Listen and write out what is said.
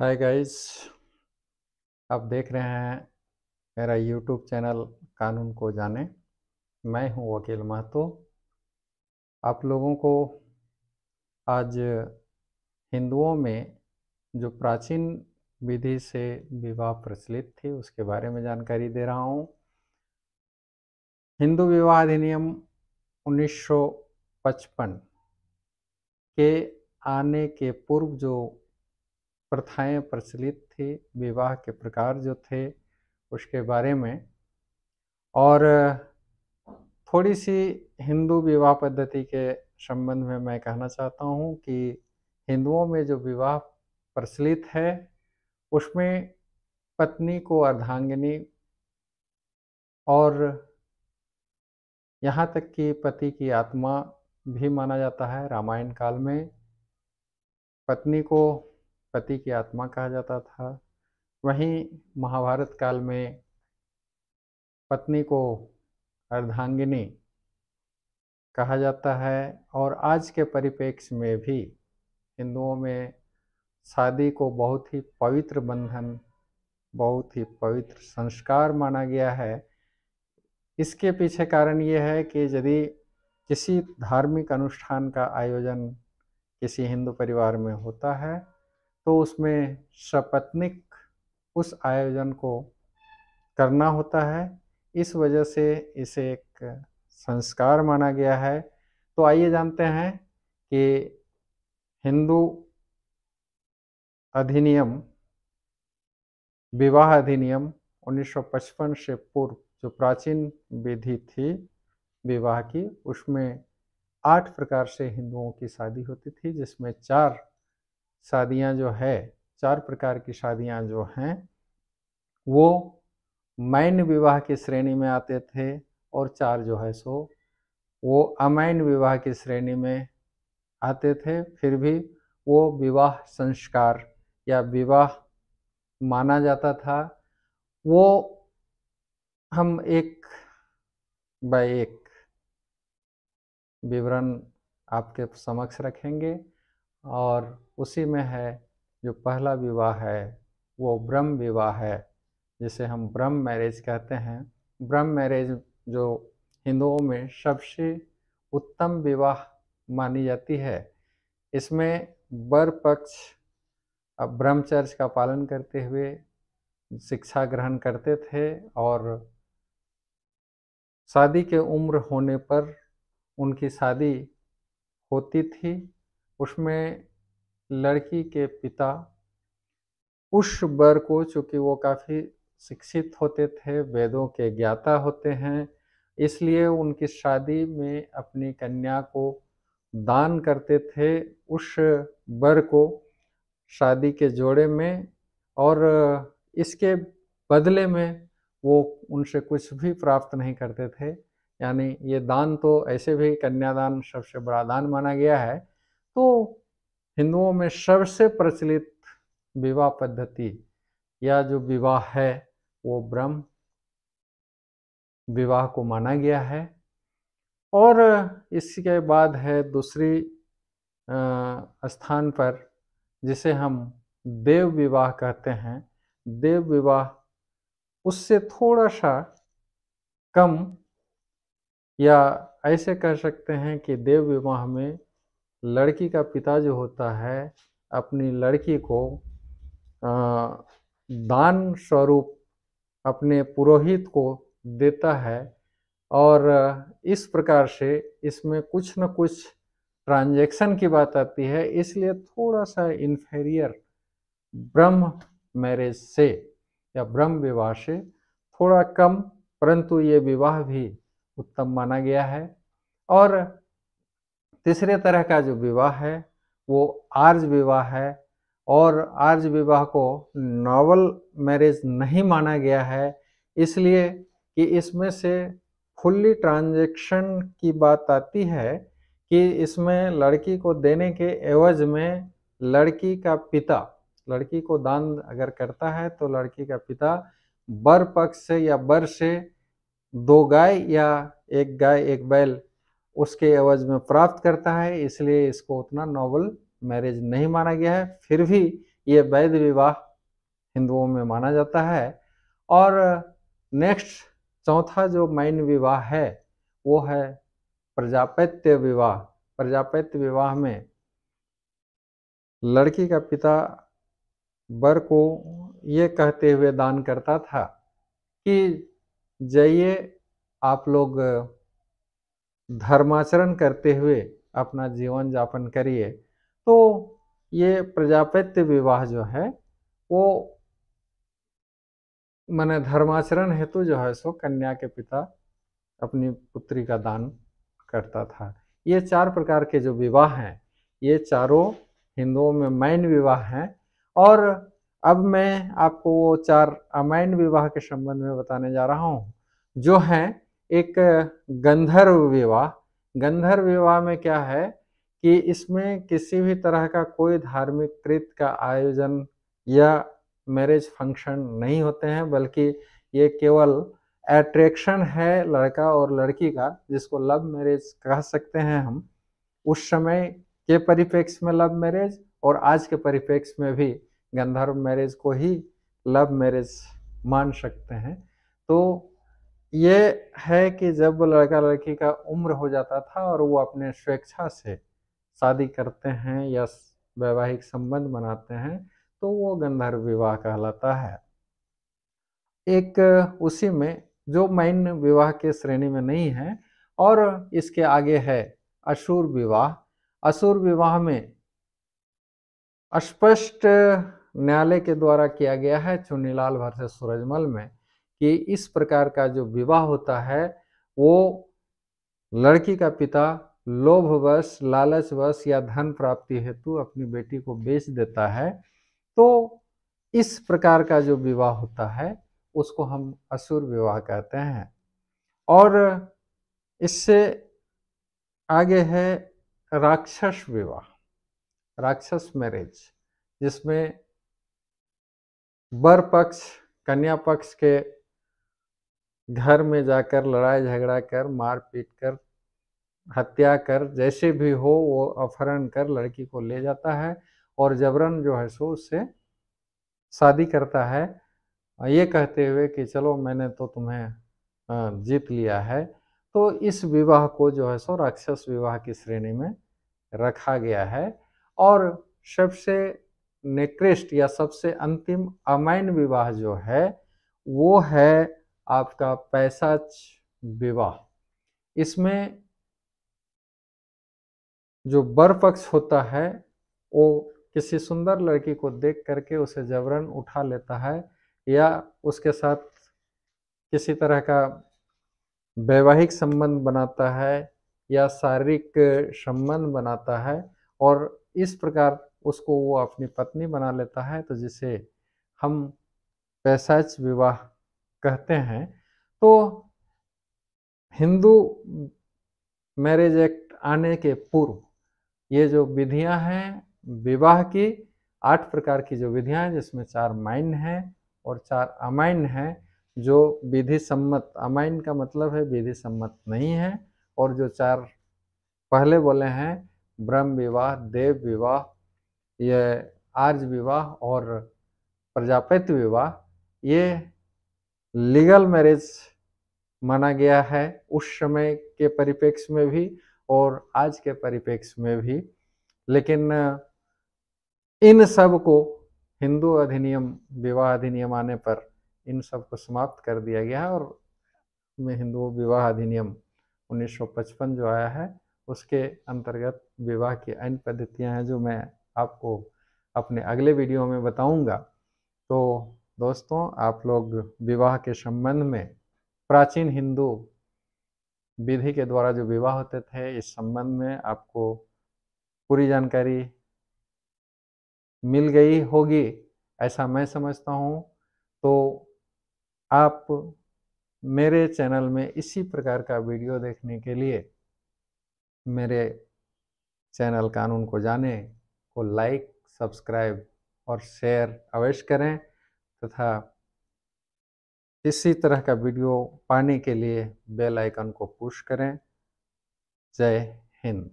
Hi guys. आप देख रहे हैं मेरा यूट्यूब चैनल कानून को जाने। मैं हूं वकील महतो। आप लोगों को आज हिंदुओं में जो प्राचीन विधि से विवाह प्रचलित थी उसके बारे में जानकारी दे रहा हूं। हिंदू विवाह अधिनियम 1955 के आने के पूर्व जो प्रथाएं प्रचलित थी, विवाह के प्रकार जो थे उसके बारे में, और थोड़ी सी हिंदू विवाह पद्धति के संबंध में मैं कहना चाहता हूँ कि हिंदुओं में जो विवाह प्रचलित है उसमें पत्नी को अर्धांगिनी और यहाँ तक कि पति की आत्मा भी माना जाता है। रामायण काल में पत्नी को पति की आत्मा कहा जाता था। वहीं महाभारत काल में पत्नी को अर्धांगिनी कहा जाता है। और आज के परिप्रेक्ष्य में भी हिंदुओं में शादी को बहुत ही पवित्र बंधन, बहुत ही पवित्र संस्कार माना गया है। इसके पीछे कारण ये है कि यदि किसी धार्मिक अनुष्ठान का आयोजन किसी हिंदू परिवार में होता है तो उसमें सपत्नीक उस आयोजन को करना होता है। इस वजह से इसे एक संस्कार माना गया है। तो आइए जानते हैं कि हिंदू अधिनियम, विवाह अधिनियम 1955 से पूर्व जो प्राचीन विधि थी विवाह की, उसमें 8 प्रकार से हिंदुओं की शादी होती थी, जिसमें 4 शादियां जो है, 4 प्रकार की शादियां जो हैं वो मैन विवाह की श्रेणी में आते थे, और 4 जो है सो वो अमैन विवाह की श्रेणी में आते थे। फिर भी वो विवाह संस्कार या विवाह माना जाता था। वो हम एक बाय एक विवरण आपके समक्ष रखेंगे, और उसी में है जो पहला विवाह है वो ब्रह्म विवाह है, जिसे हम ब्रह्म मैरिज कहते हैं। ब्रह्म मैरिज जो हिंदुओं में सबसे उत्तम विवाह मानी जाती है। इसमें वर पक्ष ब्रह्मचर्य का पालन करते हुए शिक्षा ग्रहण करते थे, और शादी के उम्र होने पर उनकी शादी होती थी। उसमें लड़की के पिता उस वर को, चूँकि वो काफ़ी शिक्षित होते थे, वेदों के ज्ञाता होते हैं, इसलिए उनकी शादी में अपनी कन्या को दान करते थे उस वर को शादी के जोड़े में, और इसके बदले में वो उनसे कुछ भी प्राप्त नहीं करते थे। यानी ये दान तो ऐसे भी कन्यादान सबसे बड़ा दान माना गया है। तो हिंदुओं में सबसे प्रचलित विवाह पद्धति या जो विवाह है वो ब्रह्म विवाह को माना गया है। और इसके बाद है दूसरी स्थान पर जिसे हम देव विवाह कहते हैं। देव विवाह उससे थोड़ा सा कम, या ऐसे कह सकते हैं कि देव विवाह में लड़की का पिता जो होता है अपनी लड़की को दान स्वरूप अपने पुरोहित को देता है, और इस प्रकार से इसमें कुछ न कुछ ट्रांजैक्शन की बात आती है, इसलिए थोड़ा सा इन्फीरियर ब्रह्म मैरिज से या ब्रह्म विवाह से थोड़ा कम, परंतु ये विवाह भी उत्तम माना गया है। और तीसरे तरह का जो विवाह है वो आर्य विवाह है, और आर्य विवाह को नॉवल मैरिज नहीं माना गया है, इसलिए कि इसमें से फुल्ली ट्रांजैक्शन की बात आती है कि इसमें लड़की को देने के एवज में लड़की का पिता लड़की को दान अगर करता है तो लड़की का पिता वर पक्ष से या वर से 2 गाय या 1 गाय 1 बैल उसके एवज में प्राप्त करता है, इसलिए इसको उतना नॉवल मैरिज नहीं माना गया है। फिर भी ये वैध विवाह हिंदुओं में माना जाता है। और नेक्स्ट चौथा जो मेन विवाह है वो है प्रजापत्य विवाह। प्रजापत्य विवाह में लड़की का पिता वर को ये कहते हुए दान करता था कि जाइए आप लोग धर्माचरण करते हुए अपना जीवन यापन करिए। तो ये प्रजापत्य विवाह जो है वो माने धर्माचरण हेतु जो है सो कन्या के पिता अपनी पुत्री का दान करता था। ये 4 प्रकार के जो विवाह हैं ये चारों हिंदुओं में मैन विवाह हैं। और अब मैं आपको वो 4 अमैन विवाह के संबंध में बताने जा रहा हूँ जो हैं एक गंधर्व विवाह। गंधर्व विवाह में क्या है कि इसमें किसी भी तरह का कोई धार्मिक कृत का आयोजन या मैरिज फंक्शन नहीं होते हैं, बल्कि ये केवल अट्रैक्शन है लड़का और लड़की का, जिसको लव मैरिज कह सकते हैं हम। उस समय के परिप्रेक्ष्य में लव मैरिज और आज के परिप्रेक्ष्य में भी गंधर्व मैरिज को ही लव मैरिज मान सकते हैं। तो ये है कि जब लड़का लड़की का उम्र हो जाता था और वो अपने स्वेच्छा से शादी करते हैं या वैवाहिक संबंध बनाते हैं तो वो गंधर्व विवाह कहलाता है। एक उसी में जो मैन विवाह के श्रेणी में नहीं है और इसके आगे है असुर विवाह। असुर विवाह में स्पष्ट न्यायालय के द्वारा किया गया है चुन्नीलाल वर्सेस सूरजमल में कि इस प्रकार का जो विवाह होता है वो लड़की का पिता लोभवश, लालचवश या धन प्राप्ति हेतु अपनी बेटी को बेच देता है। तो इस प्रकार का जो विवाह होता है उसको हम असुर विवाह कहते हैं। और इससे आगे है राक्षस विवाह, राक्षस मैरिज, जिसमें वर पक्ष कन्या पक्ष के घर में जाकर लड़ाई झगड़ा कर, मार पीट कर, हत्या कर, जैसे भी हो वो अपहरण कर लड़की को ले जाता है और जबरन जो है सो उससे शादी करता है, ये कहते हुए कि चलो मैंने तो तुम्हें जीत लिया है। तो इस विवाह को जो है सो राक्षस विवाह की श्रेणी में रखा गया है। और सबसे निकृष्ट या सबसे अंतिम अमैन विवाह जो है वो है आपका पैशाच विवाह। इसमें जो वर पक्ष होता है वो किसी सुंदर लड़की को देख करके उसे जबरन उठा लेता है या उसके साथ किसी तरह का वैवाहिक संबंध बनाता है या शारीरिक संबंध बनाता है और इस प्रकार उसको वो अपनी पत्नी बना लेता है, तो जिसे हम पैशाच विवाह कहते हैं। तो हिंदू मैरिज एक्ट आने के पूर्व ये जो विधियां हैं विवाह की 8 प्रकार की जो विधियां हैं, जिसमें 4 माइन हैं और 4 अमाइन हैं, जो विधि सम्मत, अमाइन का मतलब है विधि सम्मत नहीं है, और जो 4 पहले बोले हैं ब्रह्म विवाह, देव विवाह, ये आर्य विवाह और प्रजापत्य विवाह, ये लीगल मैरिज माना गया है उस समय के परिप्रेक्ष्य में भी और आज के परिप्रेक्ष्य में भी। लेकिन इन सब को हिंदू अधिनियम, विवाह अधिनियम आने पर इन सब को समाप्त कर दिया गया है और में हिंदू विवाह अधिनियम 1955 जो आया है उसके अंतर्गत विवाह की अन्य पद्धतियां हैं जो मैं आपको अपने अगले वीडियो में बताऊंगा। तो दोस्तों, आप लोग विवाह के संबंध में प्राचीन हिंदू विधि के द्वारा जो विवाह होते थे इस संबंध में आपको पूरी जानकारी मिल गई होगी, ऐसा मैं समझता हूँ। तो आप मेरे चैनल में इसी प्रकार का वीडियो देखने के लिए मेरे चैनल कानून को जाने को लाइक, सब्सक्राइब और शेयर अवश्य करें तथा इसी तरह का वीडियो पाने के लिए बेल आइकन को पुश करें। जय हिंद।